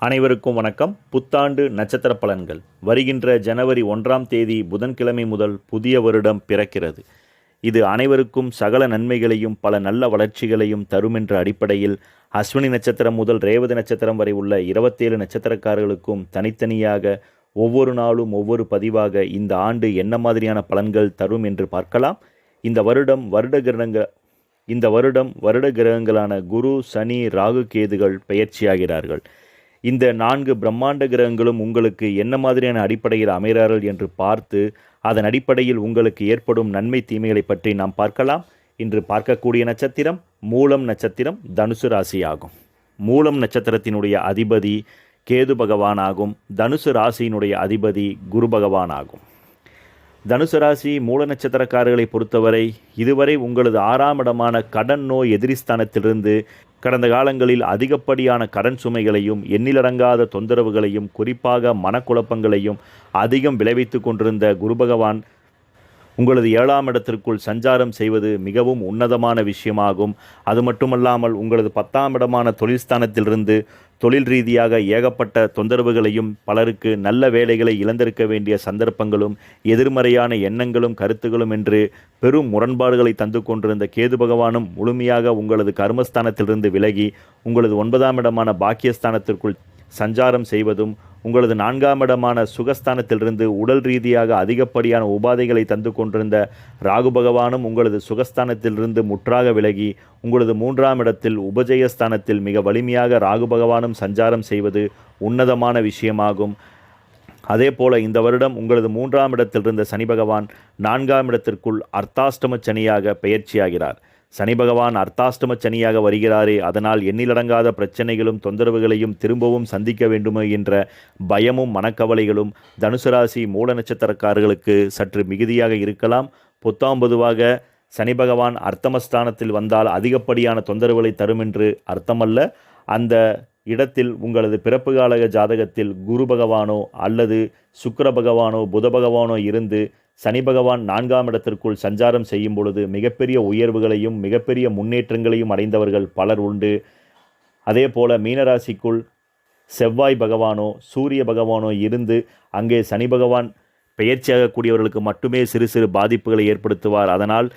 அனைவருக்கும் வணக்கம். புத்தாண்டு நட்சத்திர பலன்கள். வருகின்ற ஜனவரி 1ஆம் தேதி புதன்கிழமை முதல் புதிய வருடம் பிறக்கிறது. இது அனைவருக்கும் சகல நன்மைகளையும் பல நல்ல வளர்ச்சிகளையும் தரும் என்ற அடிப்படையில் அஸ்வினி நட்சத்திரம் முதல் ரேவதி நட்சத்திரம் வரை உள்ள 27 நட்சத்திரக்காரர்களுக்கும் தனித்தனியாக ஒவ்வொரு நாளும் ஒவ்வொரு பதிவாக இந்த ஆண்டு என்ன மாதிரியான பலன்கள் தரும் என்று பார்க்கலாம். இந்த வருடம் வருட கிரகங்களான குரு, சனி, ராகு, கேதுகள் பெயர்ச்சியாகிறார்கள். இந்த 4 பிரம்மாண்ட கிரகங்களும் உங்களுக்கு என்ன மாதிரியான அடிப்படையில் அமைகிறார்கள் என்று பார்த்து அதன் அடிப்படையில் உங்களுக்கு ஏற்படும் நன்மை தீமைகளை பற்றி நாம் பார்க்கலாம். இன்று பார்க்கக்கூடிய நட்சத்திரம் மூலம் நட்சத்திரம், தனுசு ராசியாகும். மூலம் நட்சத்திரத்தினுடைய அதிபதி கேது பகவான் ஆகும். தனுசு ராசியினுடைய அதிபதி குரு பகவான் ஆகும். தனுசு ராசி மூல நட்சத்திரக்காரர்களை பொறுத்தவரை இதுவரை உங்களது 6ஆம் இடமான கடன் நோய் எதிரிஸ்தானத்திலிருந்து கடந்த காலங்களில் அதிகப்படியான கடன் சுமைகளையும் எண்ணிலடங்காத தொந்தரவுகளையும் குறிப்பாக மனக்குழப்பங்களையும் அதிகம் விளைவித்து கொண்டிருந்த குரு பகவான் உங்களது 7ஆம் இடத்திற்குள் சஞ்சாரம் செய்வது மிகவும் உன்னதமான விஷயமாகும். அது மட்டுமல்லாமல் உங்களது 10ஆம் இடமான தொழில்ஸ்தானத்திலிருந்து தொழில் ரீதியாக ஏகப்பட்ட தொந்தரவுகளையும் பலருக்கு நல்ல வேலைகளை இழந்திருக்க வேண்டிய சந்தர்ப்பங்களும் எதிர்மறையான எண்ணங்களும் கருத்துகளும் என்று பெரும் முரண்பாடுகளை தந்து கொண்டிருந்த கேது பகவானும் முழுமையாக உங்களது கர்மஸ்தானத்திலிருந்து விலகி உங்களது 9ஆம் இடமான பாக்கியஸ்தானத்திற்குள் சஞ்சாரம் செய்வதும் உங்களது 4ஆம் இடமான சுகஸ்தானத்திலிருந்து உடல் ரீதியாக அதிகப்படியான உபாதைகளை தந்து கொண்டிருந்த ராகு பகவானும் உங்களது சுகஸ்தானத்திலிருந்து முற்றாக விலகி உங்களது 3ஆம் இடத்தில் உபஜயஸ்தானத்தில் மிக வலிமையாக ராகு பகவானும் சஞ்சாரம் செய்வது உன்னதமான விஷயமாகும். அதே போல இந்த வருடம் உங்களது 3ஆம் இடத்திலிருந்த சனி பகவான் 4ஆம் இடத்திற்குள் அர்த்தாஷ்டம சனியாக பெயர்ச்சியாகிறார். சனி பகவான் அர்த்தாஷ்டம சனியாக வருகிறாரே, அதனால் எண்ணிலடங்காத பிரச்சனைகளும் தொந்தரவுகளையும் திரும்பவும் சந்திக்க வேண்டுமோ என்ற பயமும் மனக்கவலைகளும் தனுசு ராசி மூல நட்சத்திரக்காரர்களுக்கு சற்று மிகுதியாக இருக்கலாம். பொதுவாக சனி பகவான் அர்த்தமஸ்தானத்தில் வந்தால் அதிகப்படியான தொந்தரவுகளை தரும் என்று அர்த்தமல்ல. அந்த இடத்தில் உங்களது பிறப்பு கால ஜாதகத்தில் குரு பகவானோ அல்லது சுக்கிர பகவானோ புத பகவானோ இருந்து சனி பகவான் 4ஆம் இடத்திற்குள் சஞ்சாரம் செய்யும் பொழுது மிகப்பெரிய உயர்வுகளையும் மிகப்பெரிய முன்னேற்றங்களையும் அடைந்தவர்கள் பலர் உண்டு. அதே போல மீனராசிக்குள் செவ்வாய் பகவானோ சூரிய பகவானோ இருந்து அங்கே சனி பகவான் பெயர்ச்சியாகக்கூடியவர்களுக்கு மட்டுமே சிறு சிறு பாதிப்புகளை ஏற்படுத்துவார். அதனால்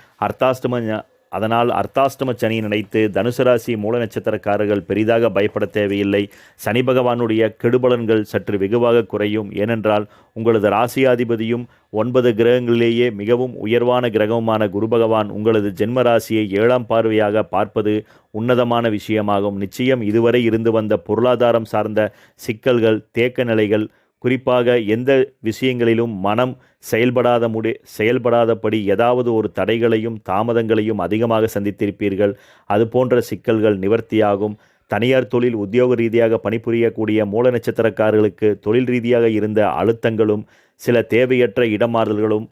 அர்த்தாஷ்டம சனி நினைத்து தனுசு ராசி மூல நட்சத்திரக்காரர்கள் பெரிதாக பயப்பட தேவையில்லை. சனி பகவானுடைய கெடுபலன்கள் சற்று வெகுவாக குறையும். ஏனென்றால் உங்களது ராசியாதிபதியும் 9 கிரகங்களிலேயே மிகவும் உயர்வான கிரகமான குரு பகவான் உங்களது ஜென்ம ராசியை 7ஆம் பார்வையாக பார்ப்பது உன்னதமான விஷயமாகும். நிச்சயம் இதுவரை இருந்து வந்த பொருளாதாரம் சார்ந்த சிக்கல்கள், தேக்க நிலைகள், குறிப்பாக எந்த விஷயங்களிலும் மனம் செயல்படாதபடி ஏதாவது ஒரு தடைகளையும் தாமதங்களையும் அதிகமாக சந்தித்திருப்பீர்கள். அது போன்ற சிக்கல்கள் நிவர்த்தியாகும். தனியார் தொழில் உத்தியோக ரீதியாக பணிபுரியக்கூடிய மூல நட்சத்திரக்காரர்களுக்கு தொழில் ரீதியாக இருந்த அழுத்தங்களும் சில தேவையற்ற இடமாறுதல்களும்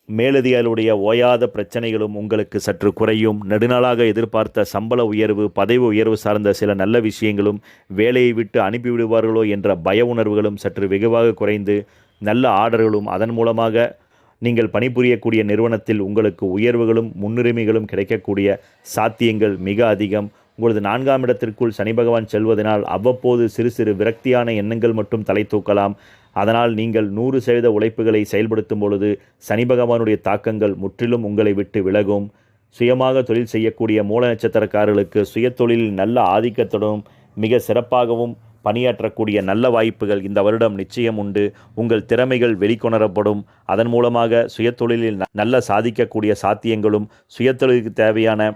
மேலதிகாரிகளுடைய ஓயாத பிரச்சனைகளும் உங்களுக்கு சற்று குறையும். நெடுநாளாக எதிர்பார்த்த சம்பள உயர்வு, பதவி உயர்வு சார்ந்த சில நல்ல விஷயங்களும் வேலையை விட்டு அனுப்பிவிடுவார்களோ என்ற பய உணர்வுகளும் சற்று வெகுவாக குறைந்து நல்ல ஆர்டர்களும் அதன் மூலமாக நீங்கள் பணிபுரியக்கூடிய நிறுவனத்தில் உங்களுக்கு உயர்வுகளும் முன்னுரிமைகளும் கிடைக்கக்கூடிய சாத்தியங்கள் மிக அதிகம். உங்களது 4ஆம் இடத்திற்குள் சனி பகவான் செல்வதனால் அவ்வப்போது சிறு சிறு விரக்தியான எண்ணங்கள் மட்டும் தலை தூக்கலாம். அதனால் நீங்கள் 100% உழைப்புகளை செயல்படுத்தும் பொழுது சனி பகவானுடைய தாக்கங்கள் முற்றிலும் உங்களை விட்டு விலகும். சுயமாக தொழில் செய்யக்கூடிய மூல நட்சத்திரக்காரர்களுக்கு சுய தொழிலில் நல்ல ஆதிக்கத்துடன் மிக சிறப்பாகவும் பணியாற்றக்கூடிய நல்ல வாய்ப்புகள் இந்த வருடம் நிச்சயம் உண்டு. உங்கள் திறமைகள் வெளிக்கொணரப்படும். அதன் மூலமாக சுயதொழிலில் நல்ல சாதிக்கக்கூடிய சாத்தியங்களும் சுயதொழிலுக்கு தேவையான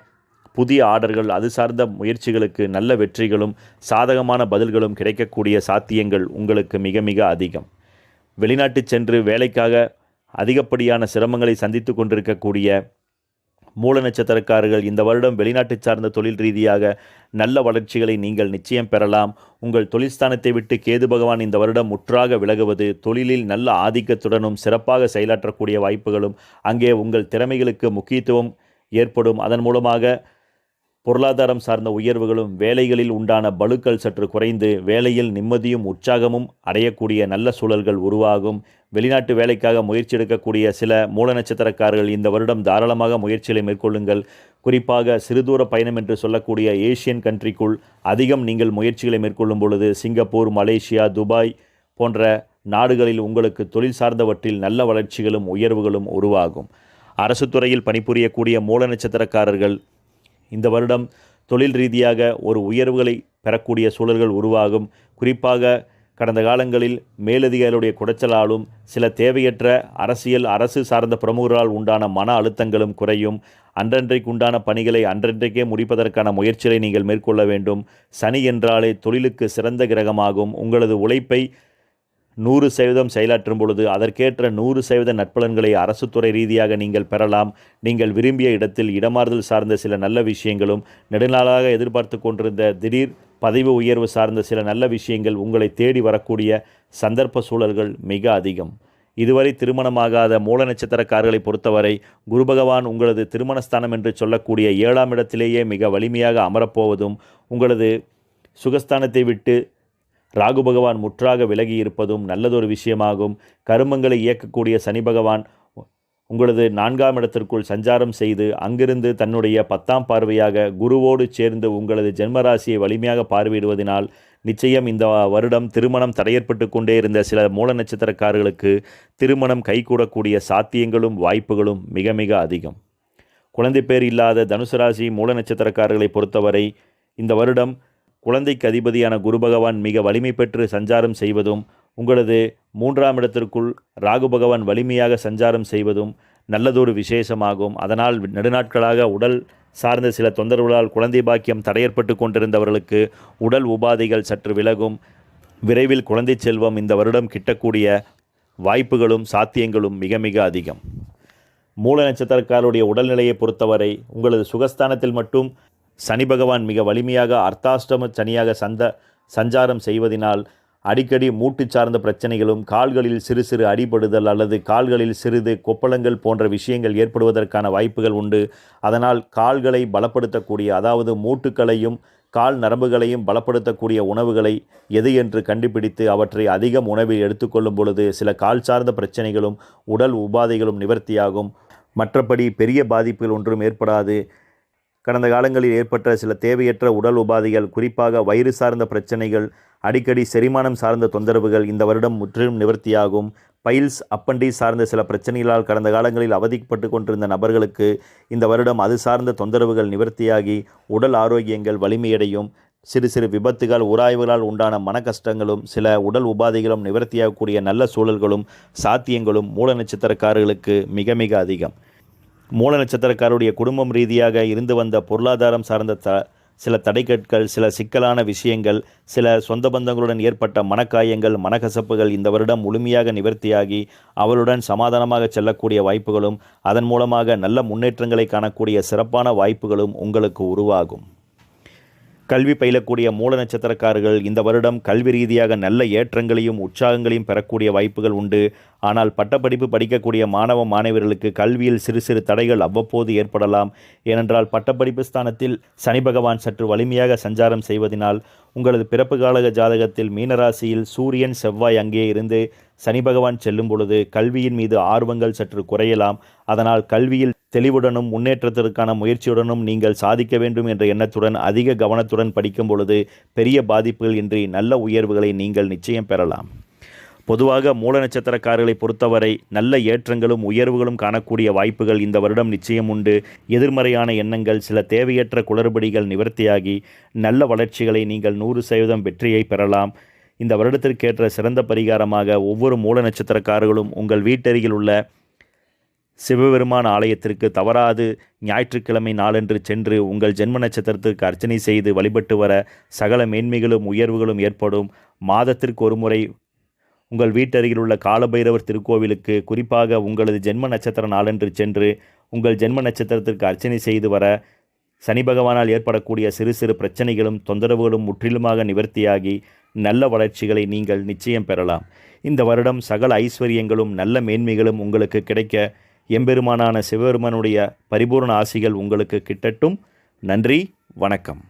புதிய ஆர்டர்கள், அது சார்ந்த முயற்சிகளுக்கு நல்ல வெற்றிகளும் சாதகமான பதில்களும் கிடைக்கக்கூடிய சாத்தியங்கள் உங்களுக்கு மிக மிக அதிகம். வெளிநாட்டு சென்று வேலைக்காக அதிகப்படியான சிரமங்களை சந்தித்து கொண்டிருக்கக்கூடிய மூல நட்சத்திரக்காரர்கள் இந்த வருடம் வெளிநாட்டு சார்ந்த தொழில் ரீதியாக நல்ல வளர்ச்சிகளை நீங்கள் நிச்சயம் பெறலாம். உங்கள் தொழில்ஸ்தானத்தை விட்டு கேது பகவான் இந்த வருடம் முற்றாக விலகுவது தொழிலில் நல்ல ஆதிக்கத்துடனும் சிறப்பாக செயலாற்றக்கூடிய வாய்ப்புகளும் அங்கே உங்கள் திறமைகளுக்கு முக்கியத்துவம் ஏற்படும். அதன் மூலமாக பொருளாதாரம் சார்ந்த உயர்வுகளும் வேலைகளில் உண்டான பளுக்கள் சற்று குறைந்து வேலையில் நிம்மதியும் உற்சாகமும் அடையக்கூடிய நல்ல சூழல்கள் உருவாகும். வெளிநாட்டு வேலைக்காக முயற்சி எடுக்கக்கூடிய சில மூல நட்சத்திரக்காரர்கள் இந்த வருடம் தாராளமாக முயற்சிகளை மேற்கொள்ளுங்கள். குறிப்பாக சிறுதூர பயணம் என்று சொல்லக்கூடிய ஏசியன் கண்ட்ரிக்குள் அதிகம் நீங்கள் முயற்சிகளை மேற்கொள்ளும் பொழுது சிங்கப்பூர், மலேசியா, துபாய் போன்ற நாடுகளில் உங்களுக்கு தொழில் சார்ந்தவற்றில் நல்ல வளர்ச்சிகளும் உயர்வுகளும் உருவாகும். அரசு துறையில் பணிபுரியக்கூடிய மூல நட்சத்திரக்காரர்கள் இந்த வருடம் தொழில் ரீதியாக ஒரு உயர்வுகளை பெறக்கூடிய சூழல்கள் உருவாகும். குறிப்பாக கடந்த காலங்களில் மேலதிகாரிகளுடைய குடைச்சலாலும் சில தேவையற்ற அரசு சார்ந்த பிரமுகர்களால் உண்டான மன அழுத்தங்களும் குறையும். அன்றன்றைக்கு உண்டான பணிகளை அன்றன்றைக்கே முடிப்பதற்கான முயற்சிகளை நீங்கள் மேற்கொள்ள வேண்டும். சனி என்றாலே தொழிலுக்கு சிறந்த கிரகமாகும். உங்களது உழைப்பை 100% செயலாற்றும் பொழுது அதற்கேற்ற 100% நற்பலன்களை அரசு துறை ரீதியாக நீங்கள் பெறலாம். நீங்கள் விரும்பிய இடத்தில் இடமாறுதல் சார்ந்த சில நல்ல விஷயங்களும், நெடுநாளாக எதிர்பார்த்து கொண்டிருந்த திடீர் பதவி உயர்வு சார்ந்த சில நல்ல விஷயங்கள் உங்களை தேடி வரக்கூடிய சந்தர்ப்ப சூழல்கள் மிக அதிகம். இதுவரை திருமணமாகாத மூல நட்சத்திரக்காரர்களை பொறுத்தவரை குரு பகவான் உங்களது திருமணஸ்தானம் என்று சொல்லக்கூடிய 7ஆம் இடத்திலேயே மிக வலிமையாக அமரப்போவதும், உங்களது சுகஸ்தானத்தை விட்டு ராகு பகவான் முற்றாக விலகி இருப்பதும் நல்லதொரு விஷயமாகும். கருமங்களை இயக்கக்கூடிய சனி பகவான் உங்களது 4ஆம் இடத்திற்குள் சஞ்சாரம் செய்து அங்கிருந்து தன்னுடைய 10ஆம் பார்வையாக குருவோடு சேர்ந்து உங்களது ஜென்மராசியை வலிமையாக பார்வையிடுவதனால் நிச்சயம் இந்த வருடம் திருமணம் தடையற்பட்டு கொண்டே இருந்த சில மூல நட்சத்திரக்காரர்களுக்கு திருமணம் கைகூடக்கூடிய சாத்தியங்களும் வாய்ப்புகளும் மிக மிக அதிகம். குழந்தை பேர் இல்லாத தனுசு ராசி மூல நட்சத்திரக்காரர்களை பொறுத்தவரை இந்த வருடம் குழந்தைக்கு அதிபதியான குரு பகவான் மிக வலிமை பெற்று சஞ்சாரம் செய்வதும், உங்களது 3ஆம் இடத்திற்குள் ராகு பகவான் வலிமையாக சஞ்சாரம் செய்வதும் நல்லதொரு விசேஷமாகும். அதனால் நெடுநாட்களாக உடல் சார்ந்த சில தொந்தரவுகளால் குழந்தை பாக்கியம் தடையற்பட்டு கொண்டிருந்தவர்களுக்கு உடல் உபாதைகள் சற்று விலகும். விரைவில் குழந்தை செல்வம் இந்த வருடம் கிட்டக்கூடிய வாய்ப்புகளும் சாத்தியங்களும் மிக மிக அதிகம். மூல நட்சத்திரக்காரருடைய உடல்நிலையை பொறுத்தவரை உங்களது சுகஸ்தானத்தில் மட்டும் சனி பகவான் மிக வலிமையாக அர்த்தாஷ்டம சனியாக சஞ்சாரம் செய்வதனால் அடிக்கடி மூட்டு சார்ந்த பிரச்சனைகளும், கால்களில் சிறு சிறு அடிபடுதல் அல்லது கால்களில் சிறிது கொப்பளங்கள் போன்ற விஷயங்கள் ஏற்படுவதற்கான வாய்ப்புகள் உண்டு. அதனால் கால்களை பலப்படுத்தக்கூடிய, அதாவது மூட்டுக்களையும் கால் நரம்புகளையும் பலப்படுத்தக்கூடிய உணவுகளை எது என்று கண்டுபிடித்து அவற்றை அதிகம் உணவில் எடுத்துக்கொள்ளும் பொழுது சில கால் சார்ந்த பிரச்சனைகளும் உடல் உபாதைகளும் நிவர்த்தியாகும். மற்றபடி பெரிய பாதிப்புகள் ஒன்றும் ஏற்படாது. கடந்த காலங்களில் ஏற்பட்ட சில தேவையற்ற உடல் உபாதைகள், குறிப்பாக வயிறு சார்ந்த பிரச்சனைகள், அடிக்கடி செரிமானம் சார்ந்த தொந்தரவுகள் இந்த வருடம் முற்றிலும் நிவர்த்தியாகும். பைல்ஸ், அப்பண்டிஸ் சார்ந்த சில பிரச்சனைகளால் கடந்த காலங்களில் அவதிப்பட்டு கொண்டிருந்த நபர்களுக்கு இந்த வருடம் அது சார்ந்த தொந்தரவுகள் நிவர்த்தியாகி உடல் ஆரோக்கியங்கள் வலிமையடையும். சிறு சிறு விபத்துகள், உராய்வுகளால் உண்டான மன கஷ்டங்களும் சில உடல் உபாதைகளும் நிவர்த்தியாகக்கூடிய நல்ல சூழல்களும் சாத்தியங்களும் மூல நட்சத்திரக்காரர்களுக்கு மிக மிக அதிகம். மூல நட்சத்திரக்காரருடைய குடும்பம் ரீதியாக இருந்து வந்த பொருளாதாரம் சார்ந்த சில தடைக்கற்கள், சில சிக்கலான விஷயங்கள், சில சொந்த பந்தங்களுடன் ஏற்பட்ட மனக்காயங்கள், மனக்கசப்புகள் இந்த வருடம் முழுமையாக நிவர்த்தியாகி அவருடன் சமாதானமாக செல்லக்கூடிய வாய்ப்புகளும் அதன் மூலமாக நல்ல முன்னேற்றங்களை காணக்கூடிய சிறப்பான வாய்ப்புகளும் உங்களுக்கு உருவாகும். கல்வி பயிலக்கூடிய மூல நட்சத்திரக்காரர்கள் இந்த வருடம் கல்வி ரீதியாக நல்ல ஏற்றங்களையும் உற்சாகங்களையும் பெறக்கூடிய வாய்ப்புகள் உண்டு. ஆனால் பட்டப்படிப்பு படிக்கக்கூடிய மாணவ மாணவர்களுக்கு கல்வியில் சிறு சிறு தடைகள் அவ்வப்போது ஏற்படலாம். ஏனென்றால் பட்டப்படிப்பு ஸ்தானத்தில் சனி பகவான் சற்று வலிமையாக சஞ்சாரம் செய்வதனால் உங்களது பிறப்பு கால ஜாதகத்தில் மீனராசியில் சூரியன் செவ்வாய் அங்கே இருந்து சனி பகவான் செல்லும் பொழுது கல்வியின் மீது ஆர்வங்கள் சற்று குறையலாம். அதனால் கல்வியில் தெளிவுடனும் முன்னேற்றத்திற்கான முயற்சியுடனும் நீங்கள் சாதிக்க வேண்டும் என்ற எண்ணத்துடன் அதிக கவனத்துடன் படிக்கும் பொழுது பெரிய பாதிப்புகள் இன்றி நல்ல உயர்வுகளை நீங்கள் நிச்சயம் பெறலாம். பொதுவாக மூல நட்சத்திரக்காரர்களை பொறுத்தவரை நல்ல ஏற்றங்களும் உயர்வுகளும் காணக்கூடிய வாய்ப்புகள் இந்த வருடம் நிச்சயம் உண்டு. எதிர்மறையான எண்ணங்கள், சில தேவையற்ற குளறுபடிகள் நிவர்த்தியாகி நல்ல வளர்ச்சிகளை நீங்கள் 100% வெற்றியை பெறலாம். இந்த வருடத்திற்கேற்ற சிறந்த பரிகாரமாக ஒவ்வொரு மூல நட்சத்திரக்காரர்களும் உங்கள் வீட்டருகில் உள்ள சிவபெருமான் ஆலயத்திற்கு தவறாது ஞாயிற்றுக்கிழமை நாளன்று சென்று உங்கள் ஜென்ம நட்சத்திரத்திற்கு அர்ச்சனை செய்து வழிபட்டு வர சகல மேன்மைகளும் உயர்வுகளும் ஏற்படும். மாதத்திற்கு ஒரு முறை உங்கள் வீட்டருகில் உள்ள காலபைரவர் திருக்கோவிலுக்கு, குறிப்பாக உங்களது ஜென்ம நட்சத்திர நாளன்று சென்று உங்கள் ஜென்ம நட்சத்திரத்திற்கு அர்ச்சனை செய்து வர சனி பகவானால் ஏற்படக்கூடிய சிறு சிறு பிரச்சனைகளும் தொந்தரவுகளும் முற்றிலுமாக நிவர்த்தியாகி நல்ல வளர்ச்சிகளை நீங்கள் நிச்சயம் பெறலாம். இந்த வருடம் சகல ஐஸ்வர்யங்களும் நல்ல மேன்மைகளும் உங்களுக்கு கிடைக்க எம்பெருமானான சிவபெருமானுடைய பரிபூர்ண ஆசிகள் உங்களுக்கு கிட்டட்டும். நன்றி, வணக்கம்.